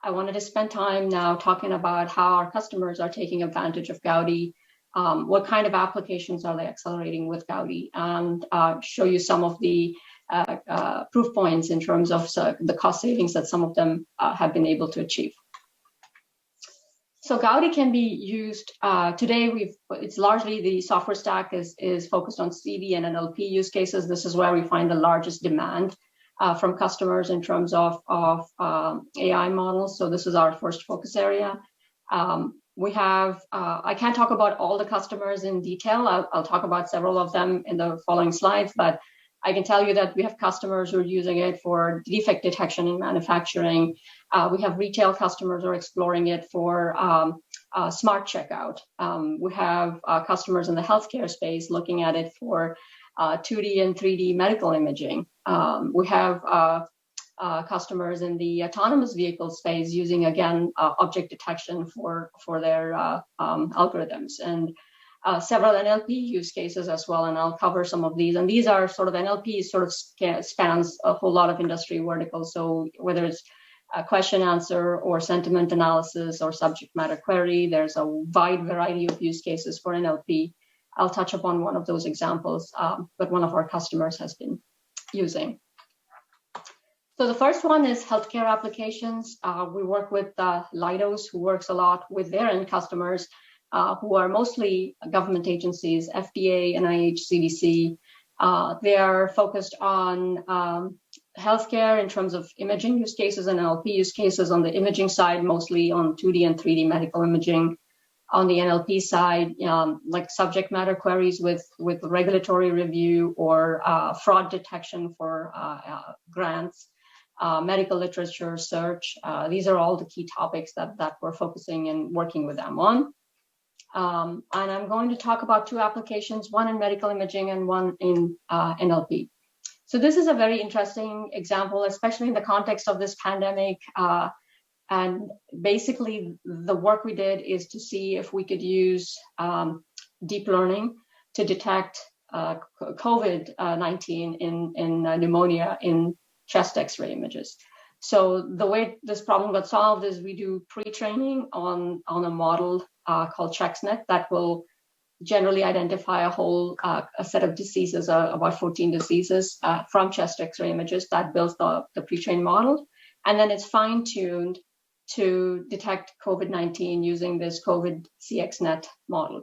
I wanted to spend time now talking about how our customers are taking advantage of Gaudi, what kind of applications are they accelerating with Gaudi, and show you some of the proof points in terms of the cost savings that some of them have been able to achieve. So Gaudi can be used today. It's largely the software stack is focused on CV and NLP use cases. This is where we find the largest demand from customers in terms of AI models. So this is our first focus area. We have, I can't talk about all the customers in detail. I'll talk about several of them in the following slides, but I can tell you that we have customers who are using it for defect detection in manufacturing. We have retail customers who are exploring it for smart checkout. We have customers in the healthcare space looking at it for 2D and 3D medical imaging. We have customers in the autonomous vehicle space using, again, object detection for their algorithms, and several NLP use cases as well, and I'll cover some of these. And these are sort of NLP sort of spans a whole lot of industry verticals. So whether it's a question answer or sentiment analysis or subject matter query, there's a wide variety of use cases for NLP. I'll touch upon one of those examples, but one of our customers has been using. So the first one is healthcare applications. We work with Leidos, who works a lot with their end customers, who are mostly government agencies, FDA, NIH, CDC. They are focused on healthcare in terms of imaging use cases and NLP use cases. On the imaging side, mostly on 2D and 3D medical imaging. On the NLP side, like subject matter queries with regulatory review or fraud detection for grants, medical literature search. These are all the key topics that we're focusing and working with them on. And I'm going to talk about two applications, one in medical imaging and one in NLP. So this is a very interesting example, especially in the context of this pandemic. And basically, the work we did is to see if we could use deep learning to detect COVID-19 in pneumonia in chest X-ray images. So the way this problem got solved is we do pre-training on a model called ResNet that will generally identify a whole a set of diseases, about 14 diseases from chest X-ray images. That builds the pre-trained model, and then it's fine-tuned to detect COVID-19 using this COVID CXNet model.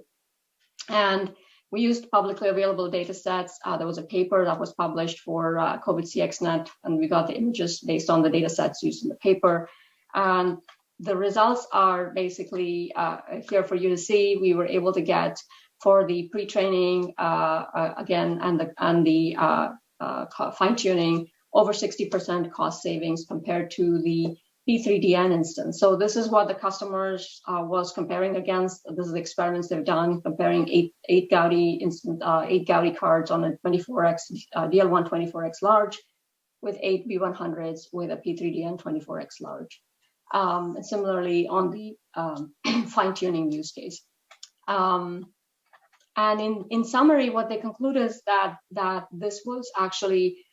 And we used publicly available data sets. There was a paper that was published for COVID CXNet, and we got the images based on the data sets used in the paper. And the results are basically here for you to see. We were able to get, for the pre-training, again, and the fine-tuning, over 60% cost savings compared to the P3DN instance. So this is what the customers was comparing against. This is the experiments they've done, comparing eight Gaudi cards on a 24x DL1 24x large with 8 B100s with a P3DN 24x large. And similarly on the fine-tuning use case. And in summary, what they conclude is that this was actually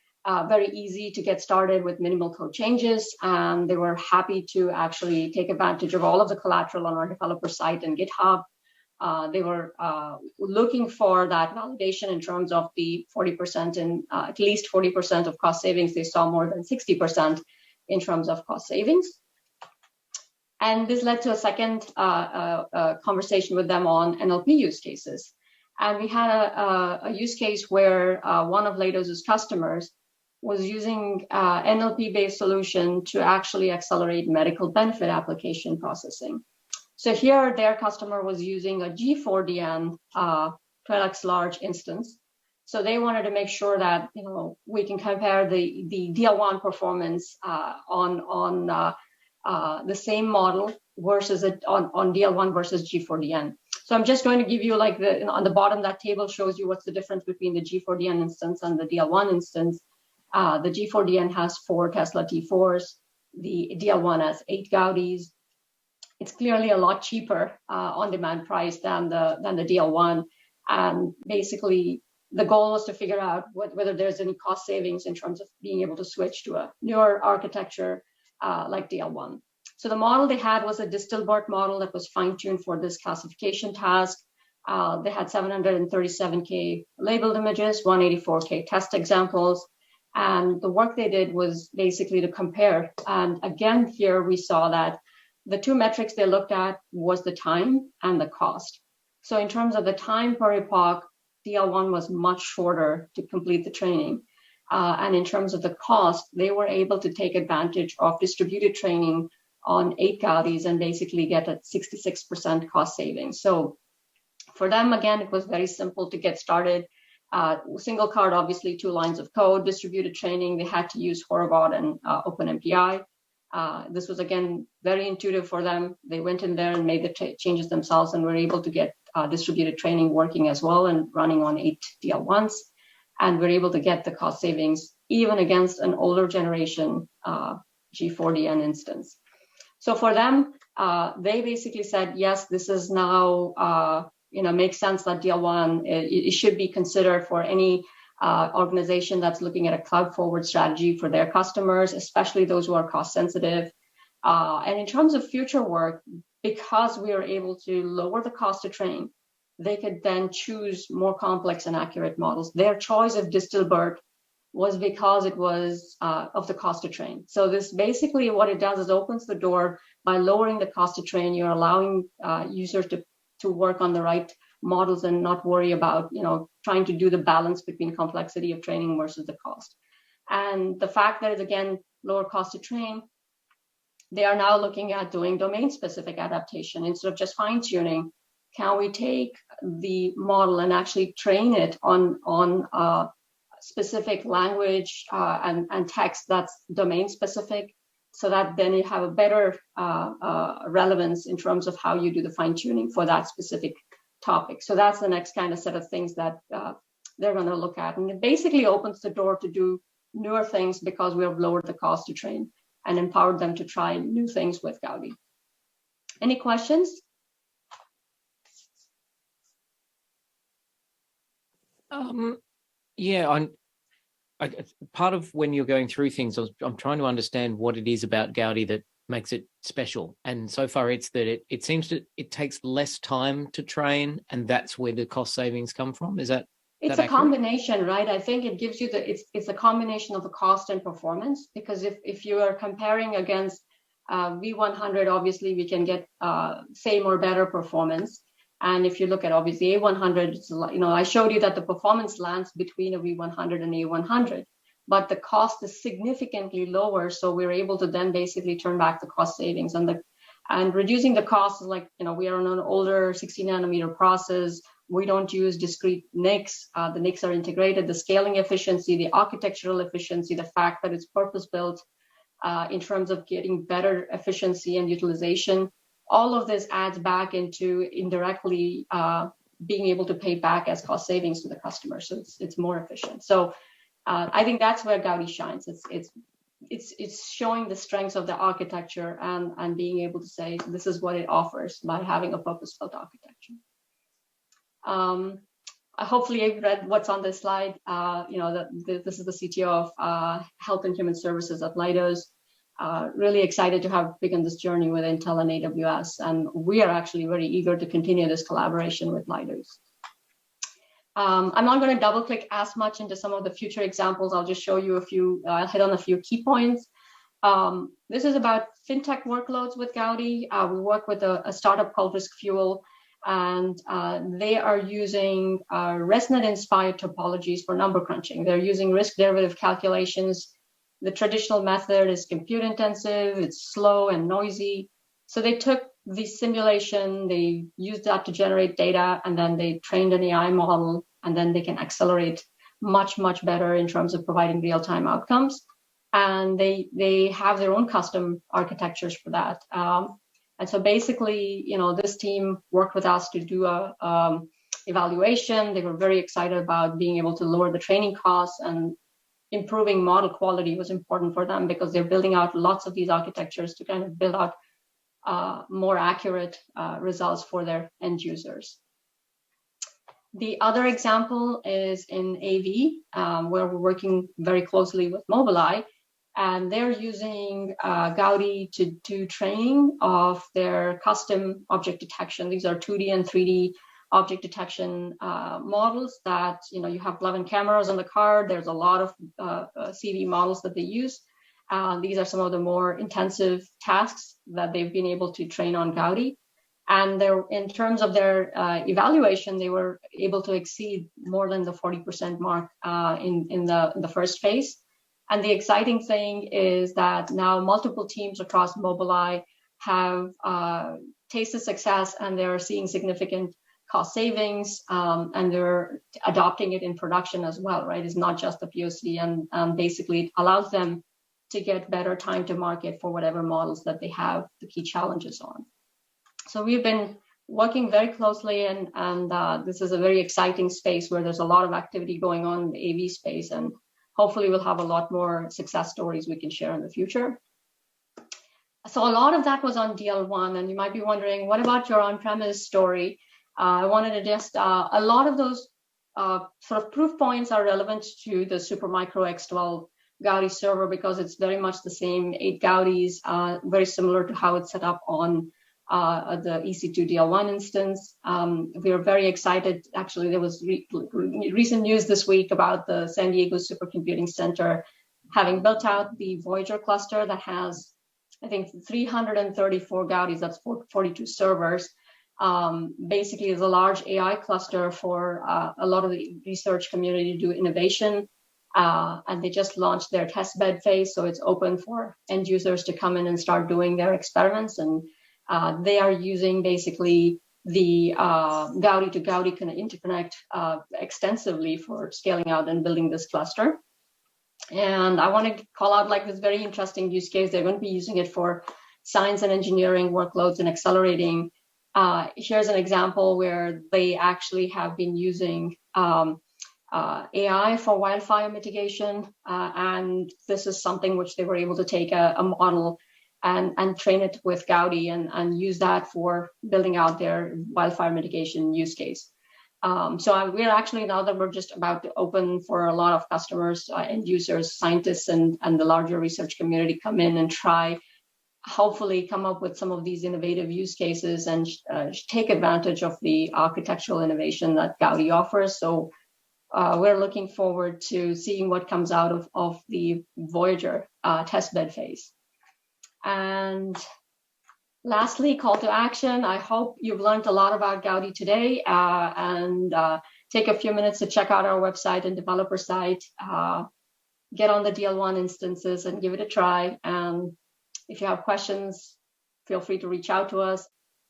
very easy to get started with minimal code changes, and they were happy to actually take advantage of all of the collateral on our developer site and GitHub. They were looking for that validation in terms of the 40% and at least 40% of cost savings. They saw more than 60% in terms of cost savings. And this led to a second conversation with them on NLP use cases. And we had a use case where one of Leidos' customers was using NLP-based solution to actually accelerate medical benefit application processing. So here, their customer was using a G4DN 12x large instance. So they wanted to make sure that we can compare the DL1 performance on the same model versus on DL1 versus G4DN. So I'm just going to give you on the bottom, that table shows you what's the difference between the G4DN instance and the DL1 instance. The G4DN has 4 Tesla T4s. The DL1 has 8 Gaudis. It's clearly a lot cheaper on-demand price than the DL1. And basically, the goal was to figure out whether there's any cost savings in terms of being able to switch to a newer architecture like DL1. So the model they had was a Distilbert model that was fine-tuned for this classification task. They had 737K labeled images, 184K test examples. And the work they did was basically to compare. And again, here we saw that the two metrics they looked at was the time and the cost. So in terms of the time per epoch, DL1 was much shorter to complete the training. And in terms of the cost, they were able to take advantage of distributed training on 8 Gaudis and basically get a 66% cost savings. So for them, again, it was very simple to get started. Single card, obviously 2 lines of code, distributed training. They had to use Horovod and OpenMPI. This was, again, very intuitive for them. They went in there and made the changes themselves and were able to get distributed training working as well and running on 8 DL1s. And we're able to get the cost savings even against an older generation G4DN instance. So for them, they basically said, yes, this is now, makes sense that DL1, it should be considered for any organization that's looking at a cloud forward strategy for their customers, especially those who are cost sensitive. And in terms of future work, because we are able to lower the cost to train, they could then choose more complex and accurate models. Their choice of Distilbert was because it was of the cost to train. So this basically what it does is opens the door by lowering the cost to train. You're allowing users to work on the right models and not worry about, trying to do the balance between complexity of training versus the cost. And the fact that it's, again, lower cost to train, they are now looking at doing domain-specific adaptation instead of just fine-tuning. Can we take the model and actually train it on specific language and text that's domain-specific, so that then you have a better relevance in terms of how you do the fine-tuning for that specific topic. So that's the next kind of set of things that they're going to look at. And it basically opens the door to do newer things because we have lowered the cost to train and empowered them to try new things with Gaudi. Any questions? Yeah, part of when you're going through things, I'm trying to understand what it is about Gaudi that makes it special. And so far, it's that it seems that it takes less time to train, and that's where the cost savings come from. Is that? It's a combination, right? I think it gives you it's a combination of the cost and performance, because if you are comparing against V100, obviously we can get same or better performance. And if you look at obviously A100, it's, I showed you that the performance lands between a V100 and A100, but the cost is significantly lower. So we're able to then basically turn back the cost savings and reducing the cost is like, we are on an older 60 nanometer process. We don't use discrete NICs. The NICs are integrated. The scaling efficiency, the architectural efficiency, the fact that it's purpose built in terms of getting better efficiency and utilization. All of this adds back into indirectly being able to pay back as cost savings to the customer. So it's more efficient. So I think that's where Gaudi shines. It's showing the strengths of the architecture and being able to say this is what it offers by having a purpose-built architecture. Hopefully you've read what's on this slide. This is the CTO of Health and Human Services at Leidos. Really excited to have begun this journey with Intel and AWS, and we are actually very eager to continue this collaboration with Leidos. I'm not going to double click as much into some of the future examples. I'll just show you I'll hit on a few key points. This is about FinTech workloads with Gaudi. We work with a startup called Riskfuel, and they are using ResNet-inspired topologies for number crunching. They're using risk derivative calculations. The traditional method is compute intensive, it's slow and noisy. So they took the simulation, they used that to generate data, and then they trained an AI model, and then they can accelerate much, much better in terms of providing real-time outcomes. And they have their own custom architectures for that. And so basically, this team worked with us to do a evaluation. They were very excited about being able to lower the training costs, and improving model quality was important for them because they're building out lots of these architectures to kind of build out more accurate results for their end users. The other example is in AV, where we're working very closely with MobileEye. and they're using Gaudi to do training of their custom object detection. These are 2D and 3D object detection models that, you have 11 cameras on the car. There's a lot of CV models that they use. These are some of the more intensive tasks that they've been able to train on Gaudi. And in terms of their evaluation, they were able to exceed more than the 40% mark in the first phase. And the exciting thing is that now multiple teams across MobileEye have tasted success, and they're seeing significant cost savings, and they're adopting it in production as well, right? It's not just the POC, and basically it allows them to get better time to market for whatever models that they have the key challenges on. So we've been working very closely, and this is a very exciting space where there's a lot of activity going on in the AV space, and hopefully we'll have a lot more success stories we can share in the future. So a lot of that was on DL1, and you might be wondering, what about your on-premise story? I wanted to just, a lot of those sort of proof points are relevant to the Supermicro X12 Gaudi server because it's very much the same 8 Gaudis, very similar to how it's set up on the EC2 DL1 instance. We are very excited. Actually, there was recent news this week about the San Diego Supercomputing Center having built out the Voyager cluster that has, I think, 334 Gaudis. That's 42 servers. Basically, it's a large AI cluster for a lot of the research community to do innovation. And they just launched their testbed phase, so it's open for end users to come in and start doing their experiments. And they are using basically the Gaudi to Gaudi kind of interconnect extensively for scaling out and building this cluster. And I want to call out like this very interesting use case. They're going to be using it for science and engineering workloads and accelerating. Here's an example where they actually have been using AI for wildfire mitigation. And this is something which they were able to take a model and train it with Gaudi and use that for building out their wildfire mitigation use case. So we're actually, now that we're just about to open for a lot of customers, end users, scientists, and the larger research community come in and try, hopefully come up with some of these innovative use cases and take advantage of the architectural innovation that Gaudi offers. So we're looking forward to seeing what comes out of the Voyager testbed phase. And lastly, call to action. I hope you've learned a lot about Gaudi today, and take a few minutes to check out our website and developer site, get on the DL1 instances and give it a try. And if you have questions, feel free to reach out to us.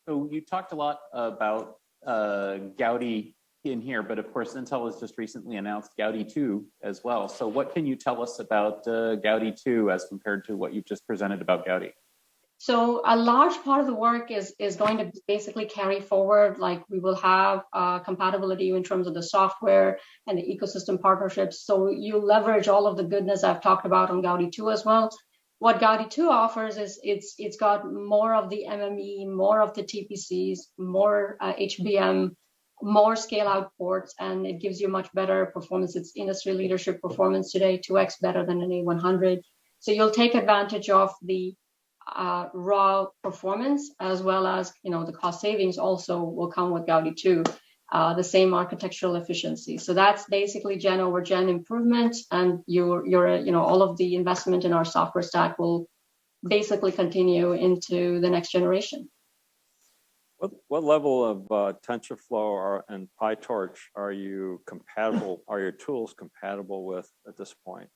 So you talked a lot about Gaudi in here, but of course, Intel has just recently announced Gaudi 2 as well. So what can you tell us about Gaudi 2 as compared to what you've just presented about Gaudi? So a large part of the work is going to basically carry forward, like we will have compatibility in terms of the software and the ecosystem partnerships. So you leverage all of the goodness I've talked about on Gaudi 2 as well. What Gaudi 2 offers is it's got more of the MME, more of the TPCs, more HBM, more scale out ports, and it gives you much better performance. It's industry leadership performance today, 2x better than an A100. So you'll take advantage of the raw performance as well as the cost savings also will come with Gaudi 2, the same architectural efficiency. So that's basically gen over gen improvement, and all of the investment in our software stack will basically continue into the next generation. What level of TensorFlow and PyTorch are you compatible? Are your tools compatible with at this point?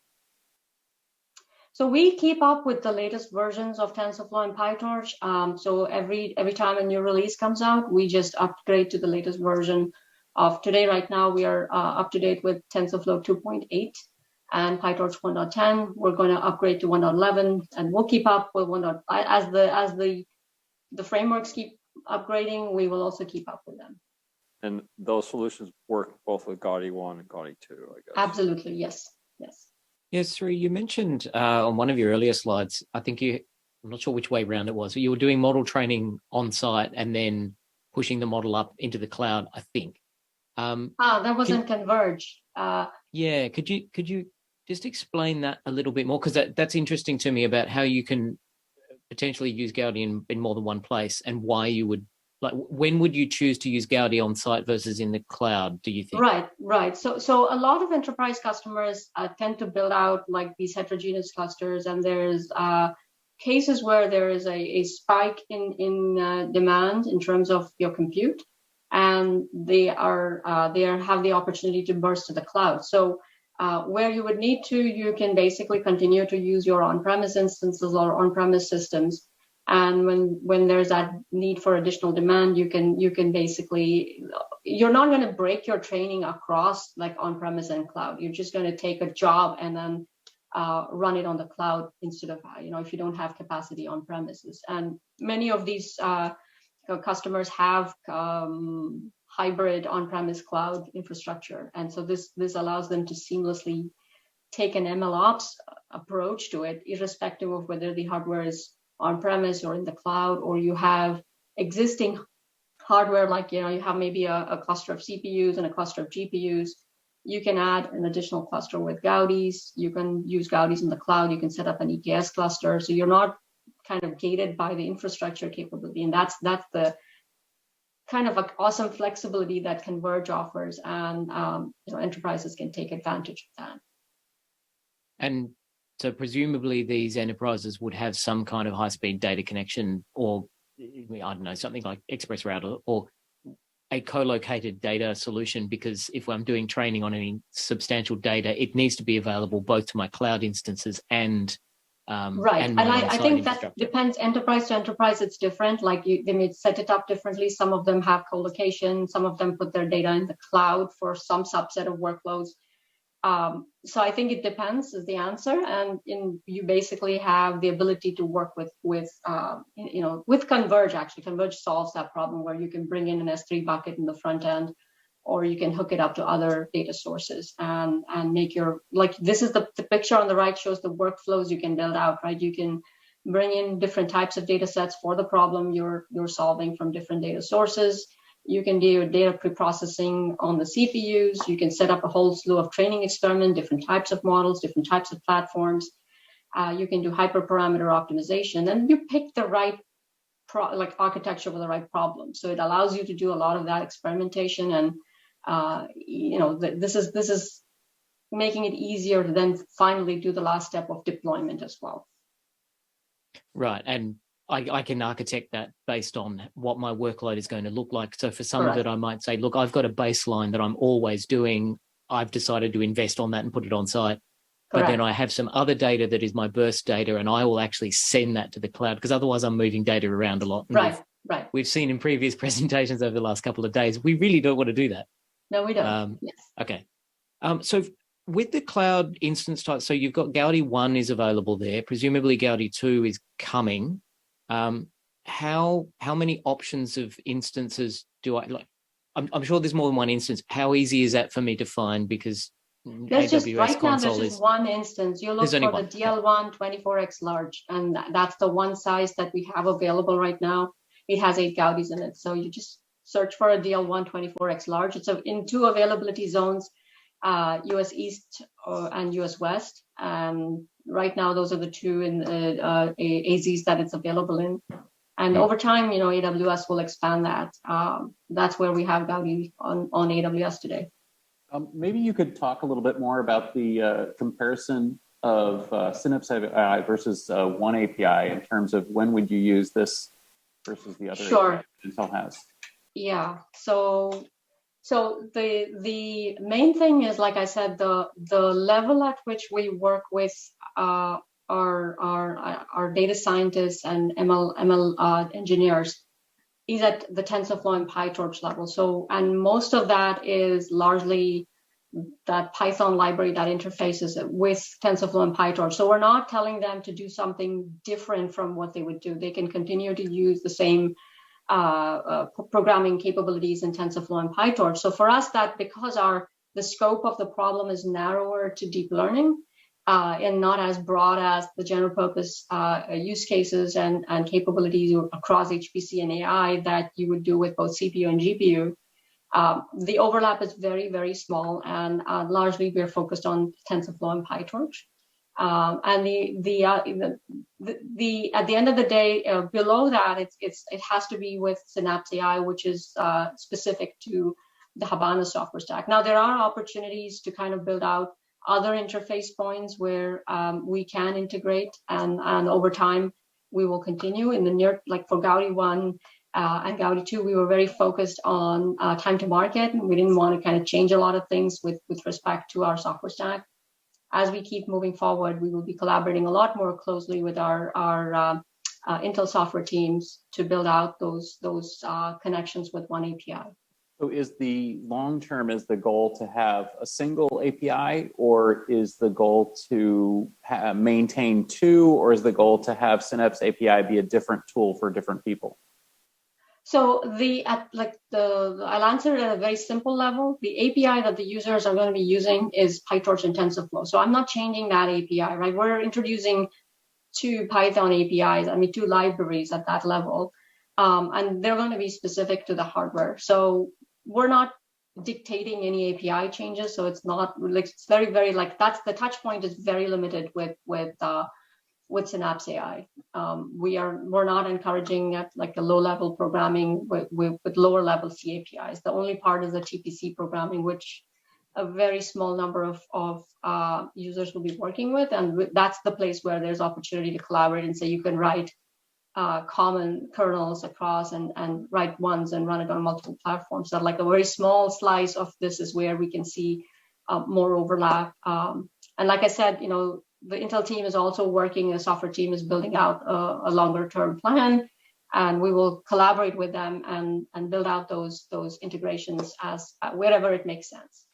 So we keep up with the latest versions of TensorFlow and PyTorch. So every time a new release comes out, we just upgrade to the latest version of today. Right now, we are up to date with TensorFlow 2.8 and PyTorch 1.10. We're going to upgrade to 1.11, and we'll keep up with 1. As the frameworks keep upgrading, we will also keep up with them. And those solutions work both with Gaudi 1 and Gaudi 2, I guess. Absolutely, yes. Yes, Sree, you mentioned on one of your earlier slides, I think I'm not sure which way around it was, you were doing model training on site and then pushing the model up into the cloud, I think. That wasn't Converge. Yeah, could you just explain that a little bit more, because that's interesting to me about how you can potentially use Gaudi in more than one place, and why you would, like, when would you choose to use Gaudi on site versus in the cloud, do you think? Right. So a lot of enterprise customers tend to build out like these heterogeneous clusters, and there's cases where there is a spike in demand in terms of your compute, and they have the opportunity to burst to the cloud. So where you would need to, you can basically continue to use your on-premise instances or on-premise systems. And when there's that need for additional demand, you can basically, you're not going to break your training across like on-premise and cloud. You're just going to take a job and then run it on the cloud instead of, if you don't have capacity on premises. And many of these customers have hybrid on-premise cloud infrastructure. And so this allows them to seamlessly take an MLOps approach to it, irrespective of whether the hardware is on-premise or in the cloud, or you have existing hardware, like, you have maybe a cluster of CPUs and a cluster of GPUs. You can add an additional cluster with Gaudis. You can use Gaudis in the cloud. You can set up an EKS cluster. So you're not kind of gated by the infrastructure capability. And that's the kind of like awesome flexibility that Converge offers, and enterprises can take advantage of that. And so presumably these enterprises would have some kind of high-speed data connection, or I don't know, something like Express Router or a co-located data solution, because if I'm doing training on any substantial data, it needs to be available both to my cloud instances and right. And I think that depends enterprise to enterprise. It's different. Like they may set it up differently. Some of them have co-location. Some of them put their data in the cloud for some subset of workloads. So I think it depends is the answer. And you basically have the ability to work with Converge. Actually, Converge solves that problem where you can bring in an S3 bucket in the front end, or you can hook it up to other data sources and make your, like, this is the picture on the right shows the workflows you can build out, right? You can bring in different types of data sets for the problem you're solving from different data sources. You can do data pre-processing on the CPUs. You can set up a whole slew of training experiments, different types of models, different types of platforms. You can do hyperparameter optimization, and you pick the right architecture for the right problem. So it allows you to do a lot of that experimentation, and this is making it easier to then finally do the last step of deployment as well. Right, and I can architect that based on what my workload is going to look like. So for some of it, I might say, look, I've got a baseline that I'm always doing. I've decided to invest on that and put it on site. But then I have some other data that is my burst data, and I will actually send that to the cloud, because otherwise I'm moving data around a lot. And we've seen in previous presentations over the last couple of days, we really don't want to do that. No, we don't. Yes. Okay. So with the cloud instance type, so you've got Gaudi 1 is available there. Presumably Gaudi 2 is coming. How many options of instances do I like? I'm sure there's more than one instance. How easy is that for me to find? Because there's AWS right now console there's just one instance. You look for the DL1 24x large, and that's the one size that we have available right now. It has 8 Gaudis in it, so you just search for a DL1 24x large. It's in 2 availability zones, US East and US West. Right now, those are the 2 in AZs that it's available in. And over time, AWS will expand that. That's where we have Gaudi on AWS today. Maybe you could talk a little bit more about the comparison of Synapse AI versus One API in terms of when would you use this versus the other API that Intel has. Yeah. So the main thing is, like I said, the level at which we work with our data scientists and ML engineers is at the TensorFlow and PyTorch level. So, and most of that is largely that Python library that interfaces with TensorFlow and PyTorch. So we're not telling them to do something different from what they would do. They can continue to use the same programming capabilities in TensorFlow and PyTorch. So for us, that because the scope of the problem is narrower to deep learning and not as broad as the general purpose use cases and capabilities across HPC and AI that you would do with both CPU and GPU, The overlap is very, very small, and largely we're focused on TensorFlow and PyTorch. And at the end of the day, below that, it has to be with Synapse AI, which is specific to the Habana software stack. Now, there are opportunities to kind of build out other interface points where we can integrate, and over time we will continue. In the near, like for Gaudi 1 and Gaudi 2, we were very focused on time to market, and we didn't want to kind of change a lot of things with respect to our software stack. As we keep moving forward, we will be collaborating a lot more closely with our Intel software teams to build out those connections with one API. So is the long-term, is the goal to have a single API, or is the goal to maintain two, or is the goal to have Synapse API be a different tool for different people? So I'll answer it at a very simple level. The API that the users are going to be using is PyTorch and TensorFlow. So I'm not changing that API, right? We're introducing two Python APIs, two libraries at that level, and they're going to be specific to the hardware. So we're not dictating any API changes. So it's not like, it's very, very that's the touch point is very limited with Synapse AI. We're not encouraging at like a low level programming with lower level C APIs. The only part is the TPC programming, which a very small number of users will be working with, and that's the place where there's opportunity to collaborate and say you can write common kernels across and write ones and run it on multiple platforms. So like a very small slice of this is where we can see more overlap. And like I said, the Intel team is also working, the software team is building out a longer term plan, and we will collaborate with them and build out those integrations as wherever it makes sense.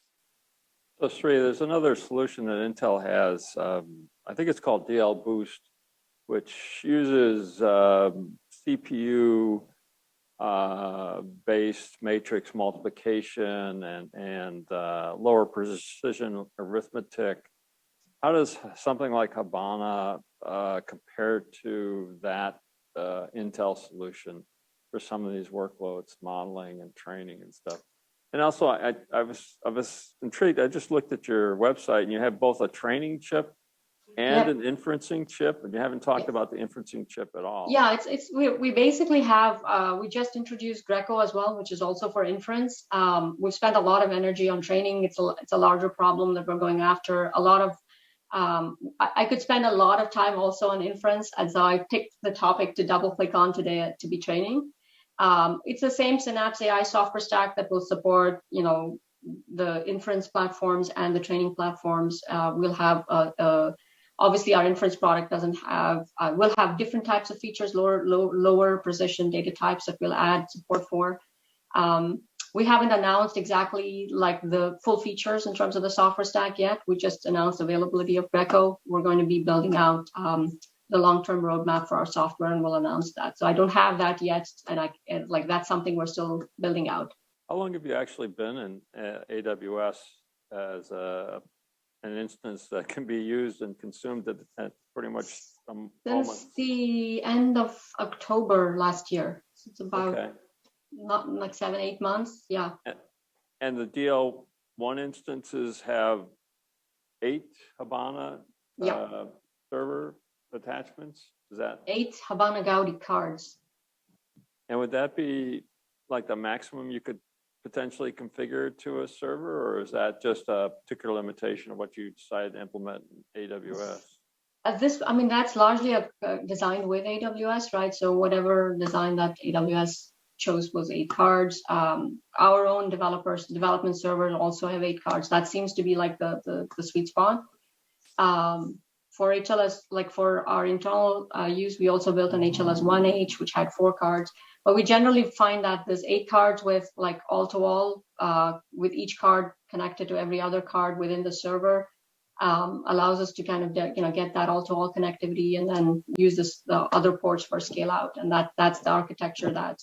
So Sree, there's another solution that Intel has. I think it's called DL Boost, which uses CPU based matrix multiplication and lower precision arithmetic. How does something like Habana compare to that Intel solution for some of these workloads, modeling and training and stuff? And also, I was intrigued. I just looked at your website, and you have both a training chip and an inferencing chip, and you haven't talked about the inferencing chip at all. Yeah, we basically have we just introduced Greco as well, which is also for inference. We've spent a lot of energy on training. It's a larger problem that we're going after. A lot of I could spend a lot of time also on inference, and so I picked the topic to double click on today to be training. It's the same Synapse AI software stack that will support, the inference platforms and the training platforms. We'll have obviously our inference product doesn't have. We'll have different types of features, lower precision data types that we'll add support for. We haven't announced exactly like the full features in terms of the software stack yet. We just announced availability of Greco. We're going to be building out the long-term roadmap for our software, and we'll announce that. So I don't have that yet, and that's something we're still building out. How long have you actually been in AWS as an instance that can be used and consumed at pretty much some moment? Since the end of October last year. So it's about not like 7-8 months. Yeah. And the DL1 instances have 8 Habana server attachments? Is that 8 Habana Gaudi cards? And would that be like the maximum you could potentially configure to a server, or is that just a particular limitation of what you decide to implement in AWS? That's largely designed with AWS, right? So whatever design that AWS chose was 8 cards. Our own development servers also have 8 cards. That seems to be like the sweet spot. For HLS, like for our internal use, we also built an HLS 1H, which had 4 cards. But we generally find that there's 8 cards with like all-to-all, with each card connected to every other card within the server, allows us to kind of get that all-to-all connectivity and then use the other ports for scale out. And that's the architecture that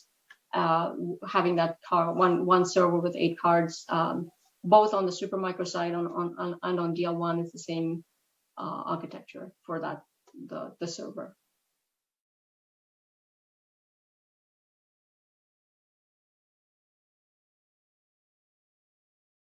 having that one server with 8 cards, both on the Supermicro side and on DL1 is the same architecture for the server.